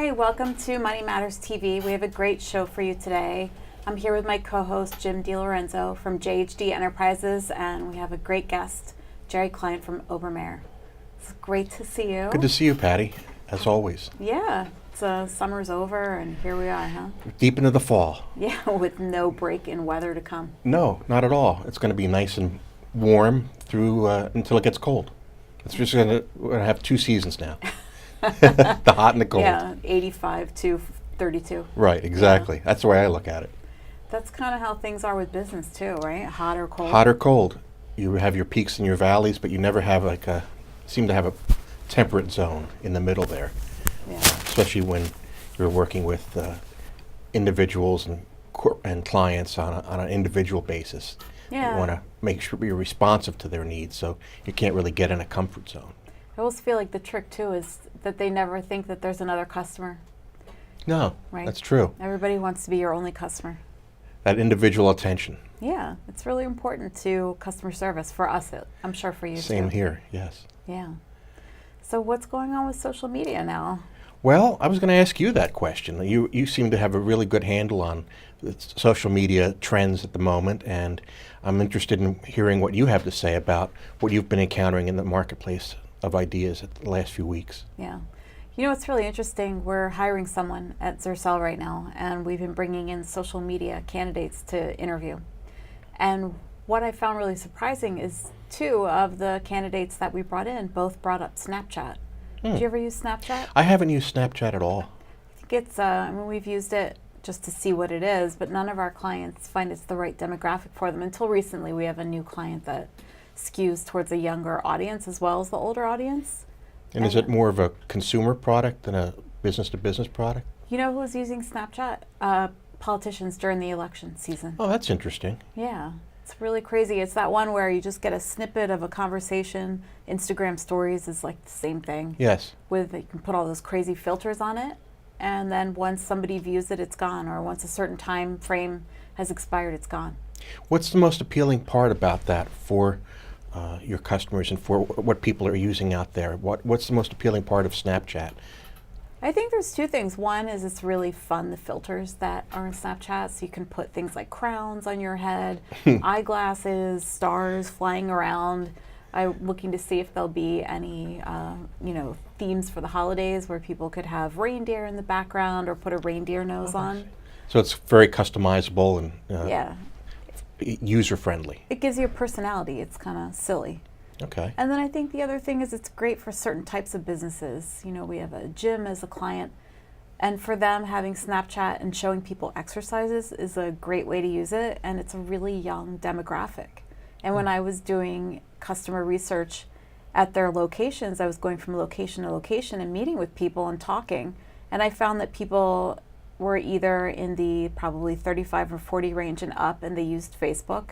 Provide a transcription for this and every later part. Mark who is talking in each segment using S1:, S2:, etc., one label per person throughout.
S1: Hi, welcome to Money Matters TV. We have a great show for you today. I'm here with my co-host Jim DeLorenzo from JHD Enterprises, and we have a great guest, Jerry Kline from Obermayer. It's great to see you.
S2: Good to see you, Patty, as always.
S1: Yeah, summer's over, and here we are, huh?
S2: Deep into the fall.
S1: Yeah, with no break in weather to come.
S2: No, not at all. It's going to be nice and warm through until it gets cold. It's just we're going to have two seasons now. The hot and the cold.
S1: Yeah, 85 to 32.
S2: Right, exactly.
S1: Yeah.
S2: That's the way I look at it.
S1: That's kind of how things are with business too, right? Hot or cold?
S2: Hot or cold. You have your peaks and your valleys, but you never have seem to have a temperate zone in the middle there.
S1: Yeah.
S2: Especially when you're working with individuals and clients on an individual basis.
S1: Yeah.
S2: You want to make sure you're responsive to their needs, so you can't really get in a comfort zone.
S1: I always feel like the trick too is that they never think that there's another customer.
S2: No,
S1: right?
S2: That's true.
S1: Everybody wants to be your only customer.
S2: That individual attention.
S1: Yeah, it's really important to customer service for us. I'm sure for you
S2: Same
S1: too.
S2: here, yes.
S1: Yeah. So what's going on with social media now?
S2: Well, I was going to ask you that question. You seem to have a really good handle on the social media trends at the moment, and I'm interested in hearing what you have to say about what you've been encountering in the marketplace of ideas at the last few weeks.
S1: Yeah. You know, it's really interesting. We're hiring someone at Xercel right now, and we've been bringing in social media candidates to interview. And what I found really surprising is two of the candidates that we brought in both brought up Snapchat. Did you ever use Snapchat?
S2: I haven't used Snapchat at all.
S1: I think it's, I mean, we've used it just to see what it is, but none of our clients find it's the right demographic for them. Until recently, we have a new client that skews towards a younger audience as well as the older audience.
S2: And is it more of a consumer product than a business-to-business product?
S1: You know who's using Snapchat? Politicians during the election season.
S2: Oh, that's interesting.
S1: Yeah, it's really crazy. It's that one where you just get a snippet of a conversation. Instagram stories is like the same thing.
S2: Yes.
S1: You can put all those crazy filters on it, and then once somebody views it, it's gone, or once a certain time frame has expired, it's gone.
S2: What's the most appealing part about that for your customers and for what people are using out there? What's the most appealing part of Snapchat?
S1: I think there's two things. One is it's really fun, the filters that are in Snapchat, so you can put things like crowns on your head, eyeglasses, stars flying around. I'm looking to see if there'll be any themes for the holidays where people could have reindeer in the background or put a reindeer nose on.
S2: So it's very customizable and
S1: Yeah.
S2: user-friendly.
S1: It gives you a personality. It's kind of silly.
S2: Okay.
S1: And then I think the other thing is it's great for certain types of businesses. You know, we have a gym as a client, and for them, having Snapchat and showing people exercises is a great way to use it, and it's a really young demographic. And when I was doing customer research at their locations, I was going from location to location and meeting with people and talking, and I found that people were either in the probably 35 or 40 range and up, and they used Facebook.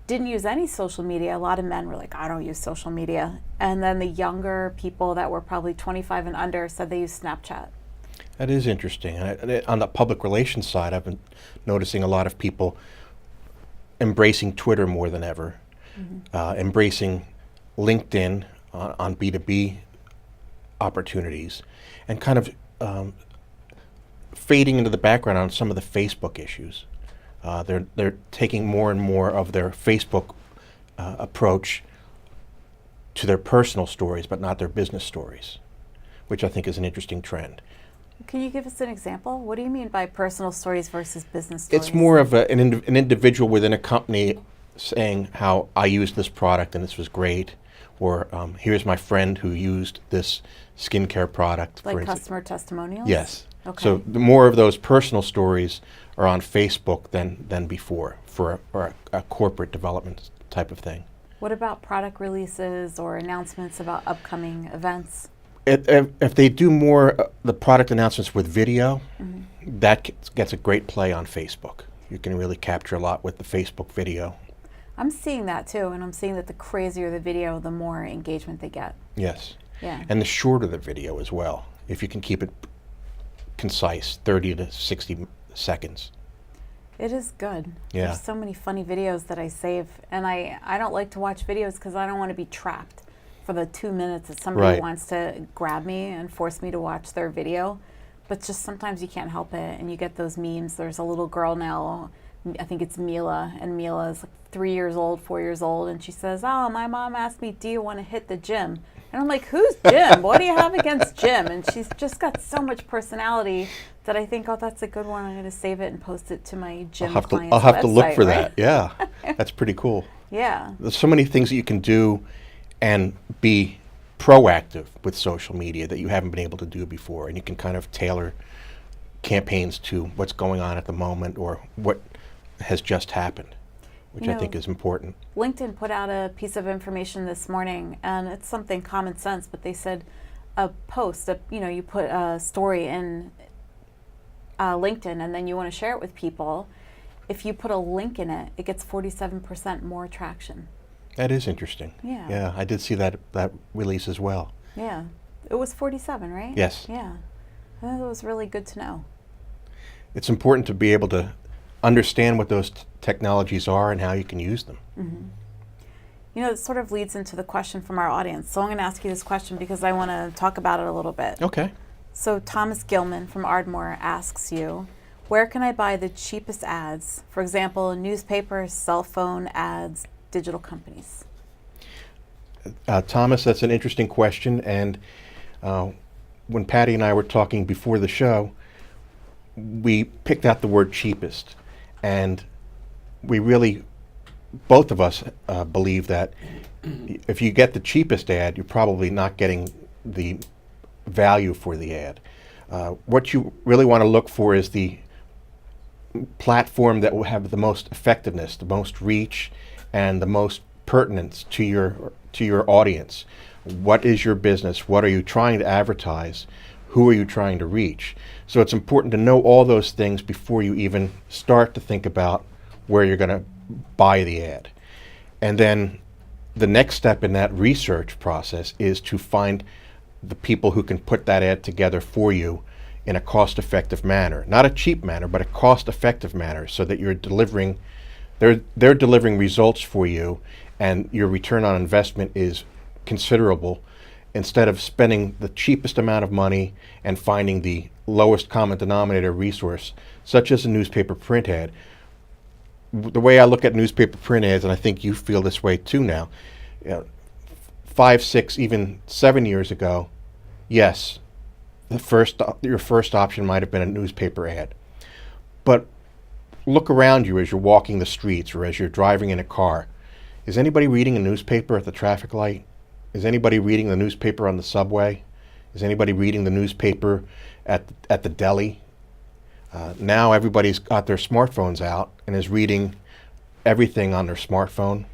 S1: Didn't use any social media. A lot of men were like, I don't use social media. And then the younger people that were probably 25 and under said they use Snapchat.
S2: That is interesting. On the public relations side, I've been noticing a lot of people embracing Twitter more than ever, embracing LinkedIn on B2B opportunities, and kind of fading into the background on some of the Facebook issues. They're taking more and more of their Facebook approach to their personal stories, but not their business stories, which I think is an interesting trend.
S1: Can you give us an example? What do you mean by personal stories versus business stories?
S2: It's more of an individual within a company saying how I used this product and this was great, or here's my friend who used this skincare product.
S1: Like customer testimonials?
S2: Yes.
S1: Okay.
S2: So the more of those personal stories are on Facebook than before for a corporate development type of thing.
S1: What about product releases or announcements about upcoming events?
S2: If they do more the product announcements with video, that gets a great play on Facebook. You can really capture a lot with the Facebook video.
S1: I'm seeing that too, and I'm seeing that the crazier the video, the more engagement they get.
S2: Yes.
S1: Yeah.
S2: And the shorter the video as well, if you can keep it concise, 30 to 60 seconds.
S1: It is good.
S2: Yeah.
S1: There's so many funny videos that I save, and I don't like to watch videos because I don't want to be trapped for the 2 minutes that somebody
S2: Right.
S1: wants to grab me and force me to watch their video. but just sometimes you can't help it, and you get those memes. There's a little girl now, I think it's Mila, and Mila is like 3 years old, 4 years old, and she says, "Oh, my mom asked me, do you want to hit the gym?" And I'm like, "Who's Jim? What do you have against Jim?" And she's just got so much personality that I think, oh, that's a good one. I'm going to save it and post it to my gym clients'
S2: I'll have to look
S1: website,
S2: for
S1: right?
S2: that. Yeah, that's pretty cool.
S1: Yeah.
S2: There's so many things that you can do and be proactive with social media that you haven't been able to do before, and you can kind of tailor campaigns to what's going on at the moment or what has just happened, which I think is important.
S1: LinkedIn put out a piece of information this morning, and it's something common sense, but they said a post, you put a story in LinkedIn and then you want to share it with people. If you put a link in it, it gets 47% more traction.
S2: That is interesting.
S1: Yeah.
S2: Yeah, I did see that release as well.
S1: Yeah. It was 47, right?
S2: Yes.
S1: Yeah. I thought it was really good to know.
S2: It's important to be able to understand what those technologies are and how you can use them.
S1: Mm-hmm. It sort of leads into the question from our audience. So I'm going to ask you this question because I want to talk about it a little bit.
S2: Okay.
S1: So Thomas Gilman from Ardmore asks you, where can I buy the cheapest ads? For example, newspapers, cell phone ads, digital companies.
S2: Thomas, that's an interesting question. And when Patty and I were talking before the show, we picked out the word cheapest. And we really, both of us believe that if you get the cheapest ad, you're probably not getting the value for the ad. What you really want to look for is the platform that will have the most effectiveness, the most reach, and the most pertinence to your audience. What is your business? What are you trying to advertise? Who are you trying to reach? So it's important to know all those things before you even start to think about where you're going to buy the ad. And then the next step in that research process is to find the people who can put that ad together for you in a cost-effective manner. Not a cheap manner, but a cost-effective manner, so that you're delivering, they're delivering results for you, and your return on investment is considerable, instead of spending the cheapest amount of money and finding the lowest common denominator resource, such as a newspaper print ad. The way I look at newspaper print ads, and I think you feel this way too now, 5, 6, even 7 years ago, yes, your first option might have been a newspaper ad. But look around you as you're walking the streets or as you're driving in a car. Is anybody reading a newspaper at the traffic light? Is anybody reading the newspaper on the subway? Is anybody reading the newspaper at the deli? Now everybody's got their smartphones out and is reading everything on their smartphone,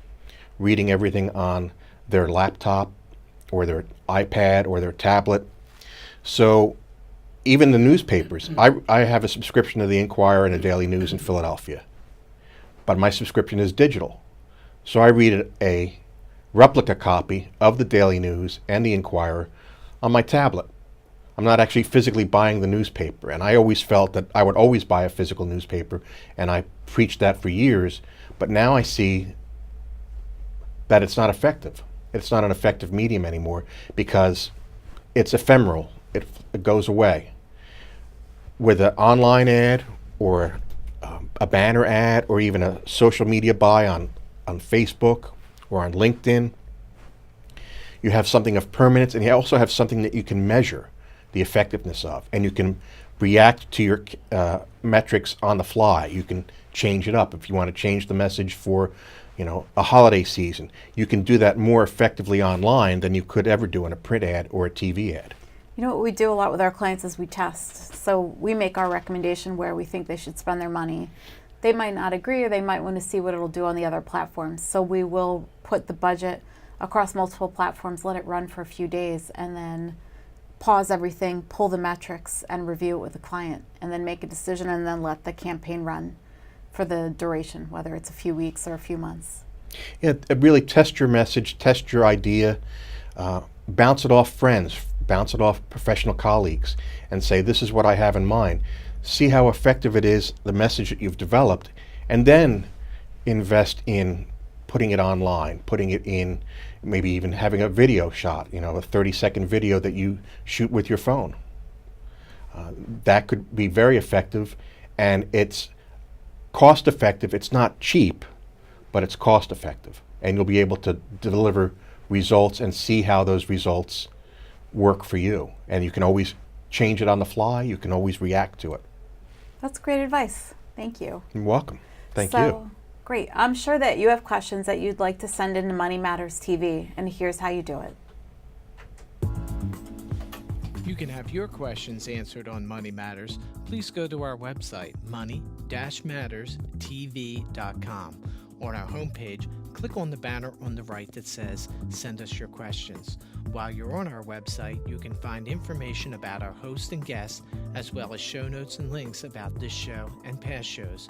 S2: reading everything on their laptop or their iPad or their tablet. So even the newspapers, I have a subscription to the Inquirer and the Daily News in Philadelphia, but my subscription is digital. So I read a replica copy of the Daily News and the Inquirer on my tablet. I'm not actually physically buying the newspaper, and I always felt that I would always buy a physical newspaper, and I preached that for years, but now I see that it's not effective. It's not an effective medium anymore because it's ephemeral. It goes away. With an online ad or a banner ad or even a social media buy on Facebook or on LinkedIn, you have something of permanence, and you also have something that you can measure the effectiveness of, and you can react to your metrics on the fly. You can change it up if you want to change the message for a holiday season. You can do that more effectively online than you could ever do in a print ad or a TV ad.
S1: What we do a lot with our clients is we test. So we make our recommendation where we think they should spend their money. They might not agree, or they might want to see what it'll do on the other platforms. So we will put the budget across multiple platforms, let it run for a few days, and then pause everything, pull the metrics, and review it with the client, and then make a decision, and then let the campaign run for the duration, whether it's a few weeks or a few months.
S2: Yeah, really test your message, test your idea, bounce it off friends, bounce it off professional colleagues, and say, this is what I have in mind. See how effective it is, the message that you've developed, and then invest in putting it online, putting it in, maybe even having a video shot, a 30-second video that you shoot with your phone. That could be very effective, and it's cost effective. It's not cheap, but it's cost effective, and you'll be able to deliver results and see how those results work for you. And you can always change it on the fly. You can always react to it.
S1: That's great advice. Thank you.
S2: You're welcome. Thank you.
S1: Great. I'm sure that you have questions that you'd like to send into Money Matters TV, and here's how you do it.
S3: You can have your questions answered on Money Matters. Please go to our website, money-matterstv.com. On our homepage, click on the banner on the right that says Send Us Your Questions. While you're on our website, you can find information about our host and guests, as well as show notes and links about this show and past shows.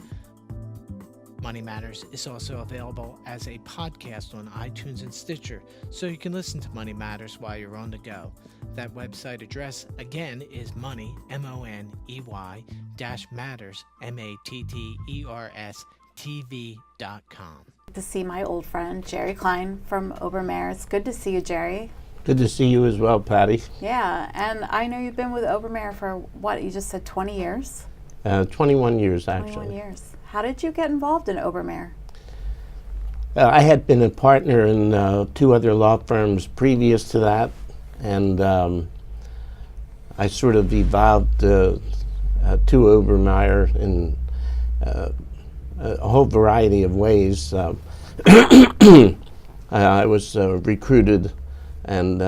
S3: Money Matters is also available as a podcast on iTunes and Stitcher, so you can listen to Money Matters while you're on the go. That website address, again, is money, M-O-N-E-Y, -matters, M-A-T-T-E-R-S, TV.com.
S1: To see my old friend, Jerry Kline from Obermayer. It's good to see you, Jerry.
S4: Good to see you as well, Patty.
S1: Yeah, and I know you've been with Obermayer for, what, you just said 20 years?
S4: 21 years, actually.
S1: 21 years. How did you get involved in Obermayer?
S4: I had been a partner in 2 other law firms previous to that, and I sort of evolved to Obermayer in a whole variety of ways. I was recruited and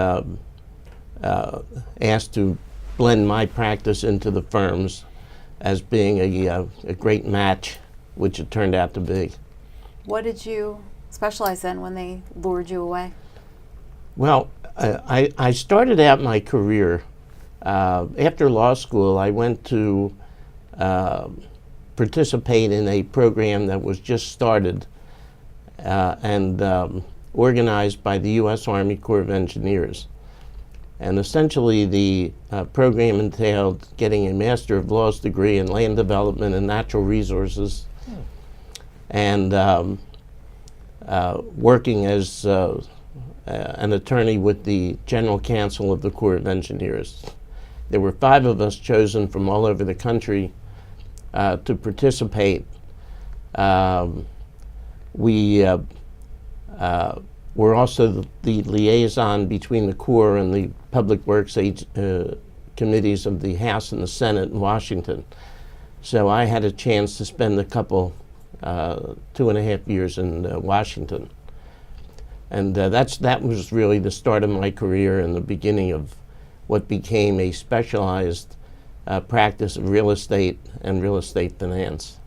S4: asked to blend my practice into the firms as being a great match, which it turned out to be.
S1: What did you specialize in when they lured you away?
S4: Well, I started out my career, after law school, I went to participate in a program that was just started and organized by the U.S. Army Corps of Engineers. And essentially the program entailed getting a Master of Laws degree in land development and natural resources, and working as an attorney with the General Counsel of the Corps of Engineers. There were 5 of us chosen from all over the country to participate. We were also the liaison between the Corps and the Public Works committees of the House and the Senate in Washington. So I had a chance to spend a couple, 2.5 years in Washington. And that was really the start of my career and the beginning of what became a specialized practice of real estate and real estate finance.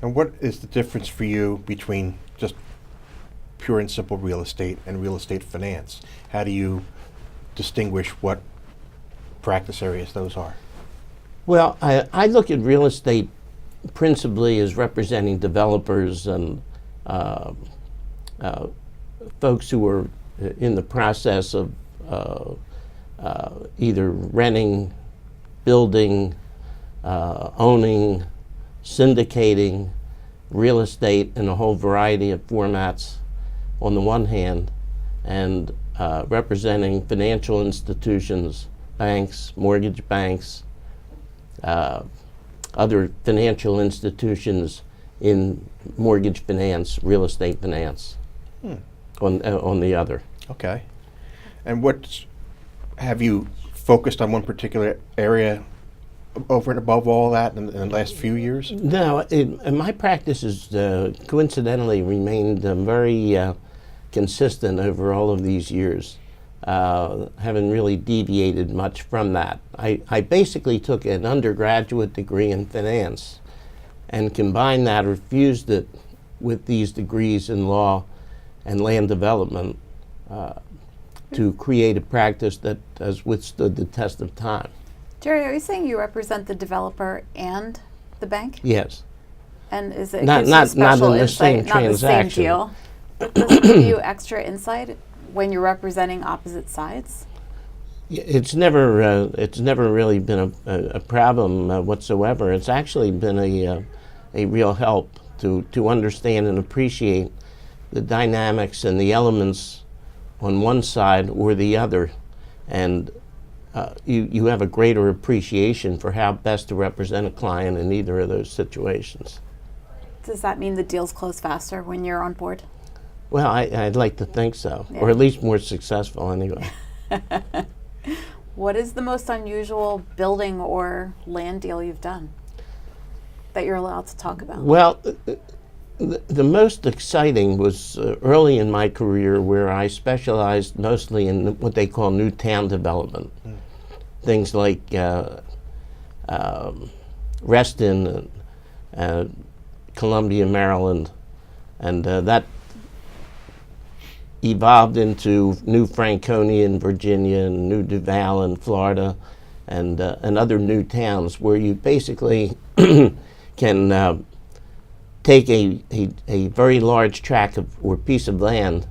S2: And what is the difference for you between just pure and simple real estate and real estate finance? How do you distinguish what practice areas those are?
S4: Well, I look at real estate principally as representing developers and folks who are in the process of either renting, building, owning, syndicating real estate in a whole variety of formats on the one hand, and representing financial institutions, banks, mortgage banks, other financial institutions in mortgage finance, real estate finance, on the other.
S2: Okay. And have you focused on one particular area over and above all that in the last few years?
S4: No, my practice has coincidentally remained very consistent over all of these years. Haven't really deviated much from that. I basically took an undergraduate degree in finance and combined that or fused it with these degrees in law and land development to create a practice that has withstood the test of time.
S1: Jerry, are you saying you represent the developer and the bank?
S4: Yes.
S1: And is it
S4: Not
S1: gives you
S4: in
S1: special
S4: the same
S1: insight, not the same
S4: transaction.
S1: deal? Does it give you extra insight when you're representing opposite sides?
S4: It's never really been a problem whatsoever. It's actually been a real help to understand and appreciate the dynamics and the elements on one side or the other, and you have a greater appreciation for how best to represent a client in either of those situations.
S1: Does that mean the deals close faster when you're on board?
S4: Well, I'd like to think so,
S1: Yeah.
S4: or at least more successful anyway.
S1: What is the most unusual building or land deal you've done that you're allowed to talk about?
S4: Well, the most exciting was early in my career, where I specialized mostly in what they call new town development. Things like Reston, Columbia, Maryland, and that evolved into New Franconia in Virginia and New Duval in Florida, and other new towns where you basically can take a very large tract of or piece of land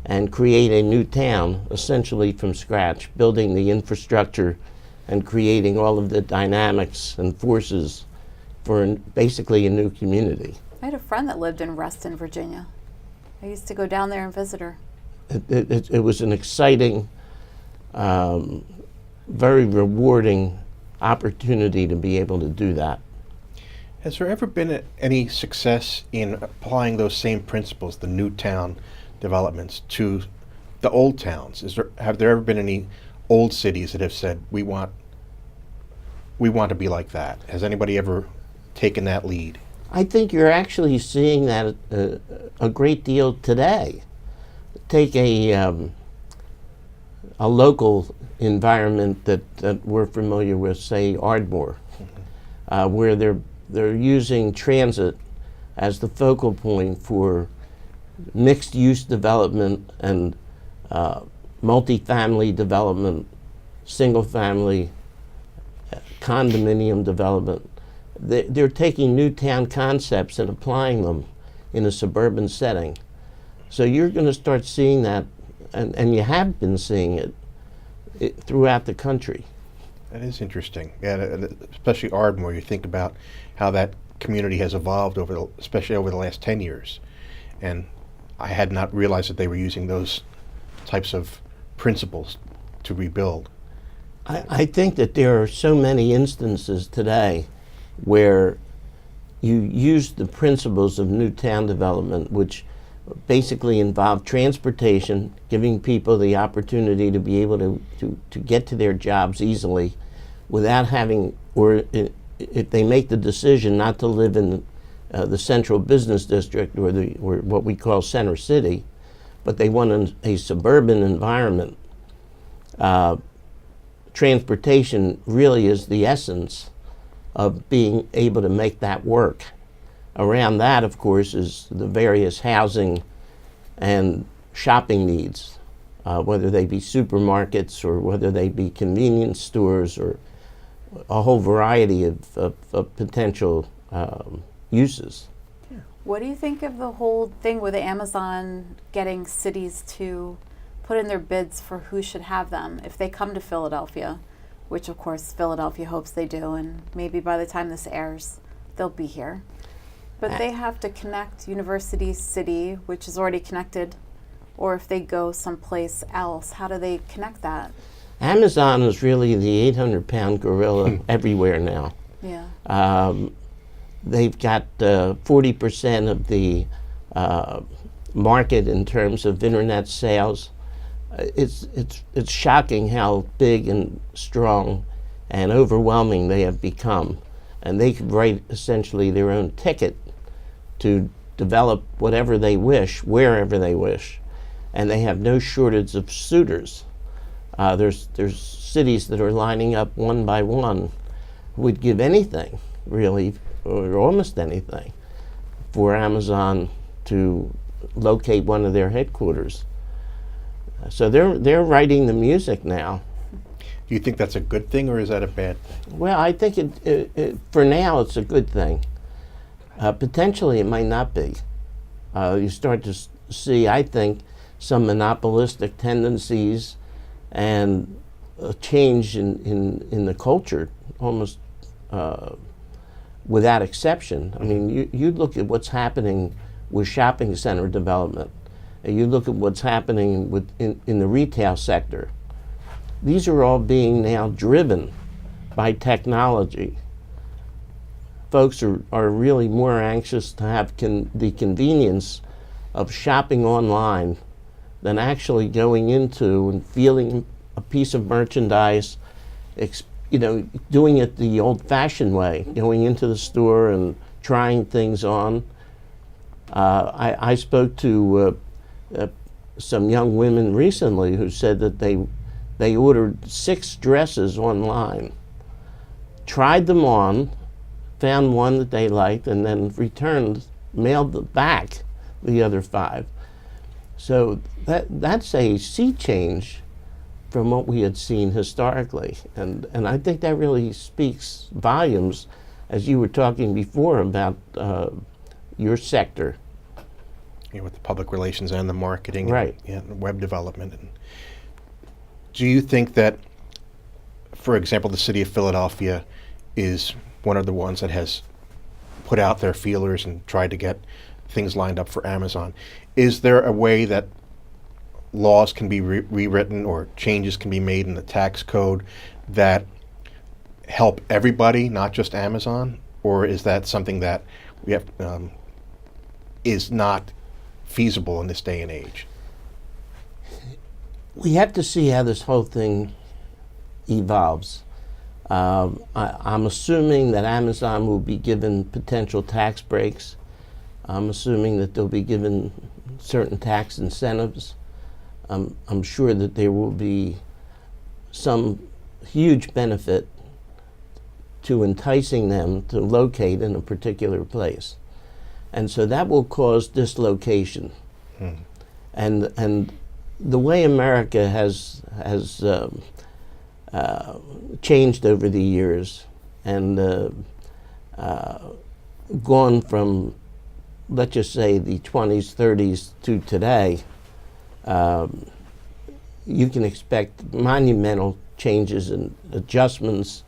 S4: and create a new town essentially from scratch, building the infrastructure and creating all of the dynamics and forces for basically a new community.
S1: I had a friend that lived in Reston, Virginia. I used to go down there and visit her.
S4: It was an exciting, very rewarding opportunity to be able to do that.
S2: Has there ever been any success in applying those same principles, the new town developments, to the old towns? Have there ever been any old cities that have said, we want to be like that? Has anybody ever taken that lead?
S4: I think you're actually seeing that a great deal today. Take a local environment that we're familiar with, say Ardmore, where they're using transit as the focal point for mixed-use development and multifamily development, single-family condominium development. They're taking new town concepts and applying them in a suburban setting. So you're going to start seeing that, and you have been seeing it throughout the country.
S2: That is interesting. Yeah, especially Ardmore, you think about how that community has evolved especially over the last 10 years. And I had not realized that they were using those types of principles to rebuild.
S4: I think that there are so many instances today where you use the principles of new town development, which basically involve transportation, giving people the opportunity to be able to get to their jobs easily without having, or if they make the decision not to live in the central business district or what we call center city, but they want a suburban environment. Transportation really is the essence of being able to make that work. Around that, of course, is the various housing and shopping needs, whether they be supermarkets or whether they be convenience stores or a whole variety of potential uses.
S1: What do you think of the whole thing with Amazon getting cities to put in their bids for who should have them if they come to Philadelphia, which of course Philadelphia hopes they do, and maybe by the time this airs, they'll be here. But they have to connect University City, which is already connected, or if they go someplace else, how do they connect that?
S4: Amazon is really the 800-pound gorilla everywhere now.
S1: Yeah.
S4: They've got 40% of the market in terms of internet sales. It's shocking how big and strong and overwhelming they have become. And they could write essentially their own ticket to develop whatever they wish, wherever they wish. And they have no shortage of suitors. There's cities that are lining up one by one who would give anything, really, or almost anything, for Amazon to locate one of their headquarters. So they're writing the music now.
S2: Do you think that's a good thing, or is that a bad thing?
S4: Well, I think for now it's a good thing. Potentially it might not be. You start to see, I think, some monopolistic tendencies and a change in the culture almost without exception. I mean, you look at what's happening with shopping center development, and you look at what's happening in the retail sector. these are all being now driven by technology. Folks are really more anxious to have the convenience of shopping online than actually going into and feeling a piece of merchandise, doing it the old-fashioned way, going into the store and trying things on. I spoke to some young women recently who said that they ordered 6 dresses online, tried them on, found one that they liked, and then mailed back the other 5. So that's a sea change from what we had seen historically. And I think that really speaks volumes, as you were talking before about your sector.
S2: With the public relations and the marketing,
S4: right,
S2: and web development. And do you think that, for example, the city of Philadelphia is one of the ones that has put out their feelers and tried to get things lined up for Amazon? Is there a way that laws can be rewritten or changes can be made in the tax code that help everybody, not just Amazon? Or is that something that we have is not feasible in this day and age?
S4: We have to see how this whole thing evolves. I'm assuming that Amazon will be given potential tax breaks. I'm assuming that they'll be given certain tax incentives. I'm sure that there will be some huge benefit to enticing them to locate in a particular place. And so that will cause dislocation. And the way America has changed over the years and gone from, let's just say, the 20s, 30s to today, you can expect monumental changes and adjustments.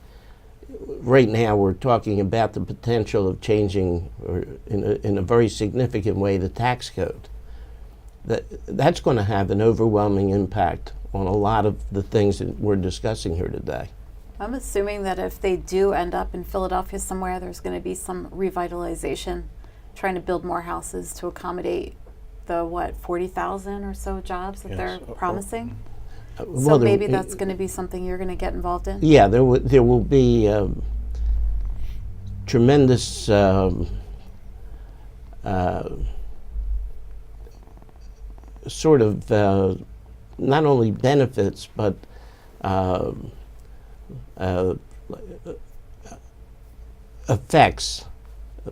S4: Right now, we're talking about the potential of changing, or in a very significant way, the tax code. That's going to have an overwhelming impact on a lot of the things that we're discussing here today.
S1: I'm assuming that if they do end up in Philadelphia somewhere, there's going to be some revitalization, trying to build more houses to accommodate the 40,000 or so jobs that they're promising. So maybe that's going to be something you're going to get involved in?
S4: Yeah, there will be tremendous sort of not only benefits, but effects.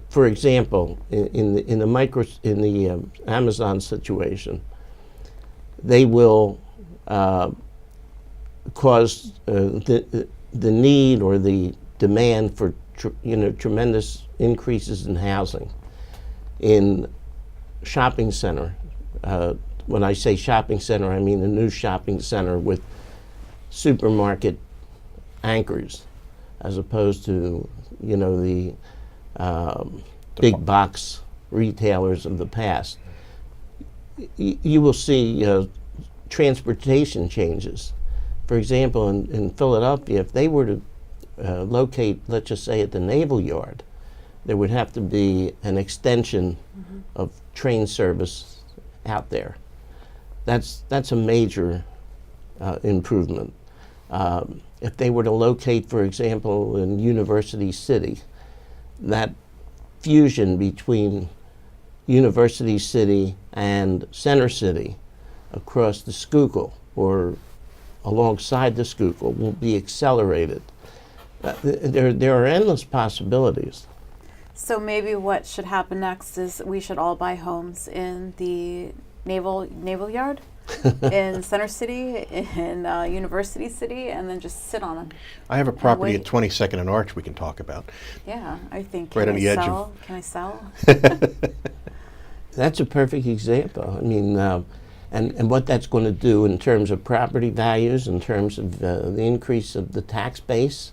S4: For example, in the Amazon situation, they will cause the need or the demand for tremendous increases in housing in shopping center. When I say shopping center, I mean a new shopping center with supermarket anchors, as opposed to the big box retailers of the past. You will see transportation changes. For example, in Philadelphia, if they were to locate, let's just say, at the Naval Yard, there would have to be an extension of train service out there. That's a major improvement. If they were to locate, for example, in University City, that fusion between University City and Center City across the Schuylkill or alongside the Schuylkill will be accelerated. There are endless possibilities.
S1: So maybe what should happen next is we should all buy homes in the Naval Yard, in Center City, in University City, and then just sit on them.
S2: I have a property at 22nd and Arch we can talk about.
S1: Yeah, I think.
S2: Right on the edge of.
S1: Can I sell?
S4: That's a perfect example. I mean, and what that's going to do in terms of property values, in terms of the increase of the tax base.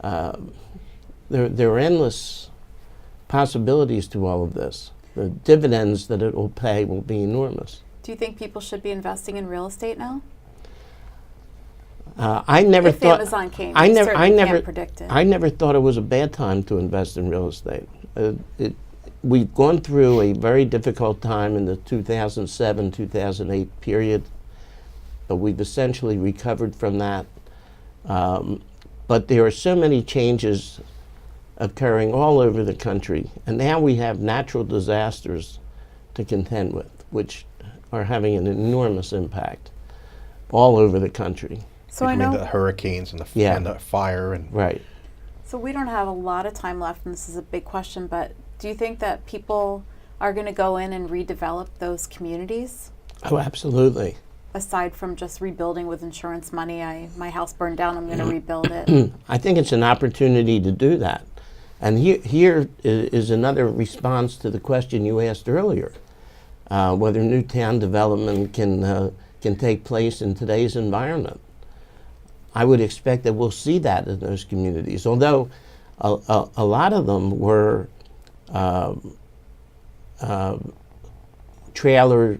S4: There are endless possibilities to all of this. The dividends that it will pay will be enormous.
S1: Do you think people should be investing in real estate now?
S4: I never
S1: If
S4: thought
S1: Amazon came,
S4: I
S1: you
S4: never
S1: certainly can't predict it.
S4: I never thought it was a bad time to invest in real estate. We've gone through a very difficult time in the 2007-2008 period, but we've essentially recovered from that. But there are so many changes occurring all over the country, and now we have natural disasters to contend with, which are having an enormous impact all over the country.
S1: So I
S2: Between
S1: know.
S2: the hurricanes and
S4: Yeah.
S2: and the fire and
S4: Right.
S1: So we don't have a lot of time left, and this is a big question, but do you think that people are going to go in and redevelop those communities?
S4: Oh, absolutely.
S1: Aside from just rebuilding with insurance money, my house burned down, I'm going to rebuild it.
S4: I think it's an opportunity to do that. And here is another response to the question you asked earlier, whether new town development can take place in today's environment. I would expect that we'll see that in those communities, although a lot of them were trailer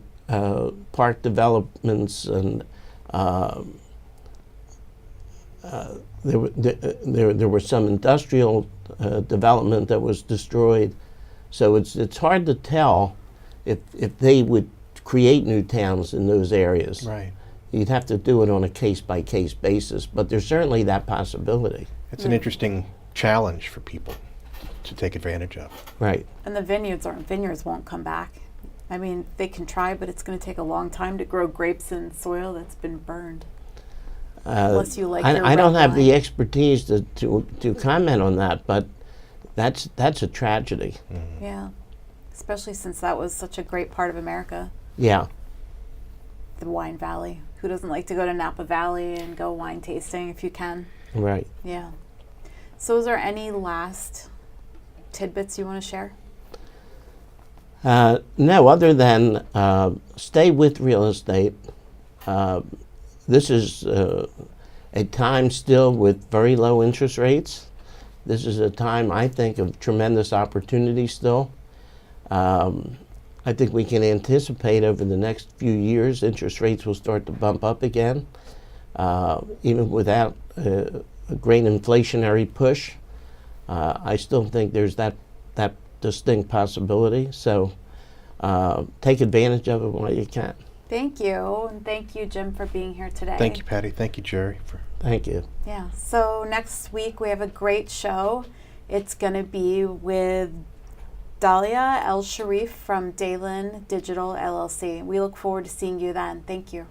S4: park developments, and there were some industrial development that was destroyed. So it's hard to tell if they would create new towns in those areas.
S2: right.
S4: You'd have to do it on a case-by-case basis, but there's certainly that possibility.
S2: It's an interesting challenge for people to take advantage of.
S4: Right.
S1: And the vineyards won't come back. I mean, they can try, but it's going to take a long time to grow grapes in soil that's been burned. Unless you like your
S4: I don't
S1: red
S4: have the
S1: wine.
S4: expertise to comment on that, but that's a tragedy.
S1: Yeah, especially since that was such a great part of America,
S4: Yeah.
S1: the Wine Valley. Who doesn't like to go to Napa Valley and go wine tasting if you can?
S4: Right.
S1: Yeah. So is there any last tidbits you want to share?
S4: No, other than stay with real estate. This is a time still with very low interest rates. This is a time, I think, of tremendous opportunity still. I think we can anticipate over the next few years interest rates will start to bump up again, even without a great inflationary push. I still think there's that distinct possibility. So take advantage of it while you can.
S1: Thank you, and thank you, Jim, for being here today.
S2: Thank you, Patty. Thank you, Jerry.
S4: Thank you.
S1: Yeah, so next week we have a great show. It's going to be with Dalia El Sharif from Dalen Digital LLC. We look forward to seeing you then. Thank you.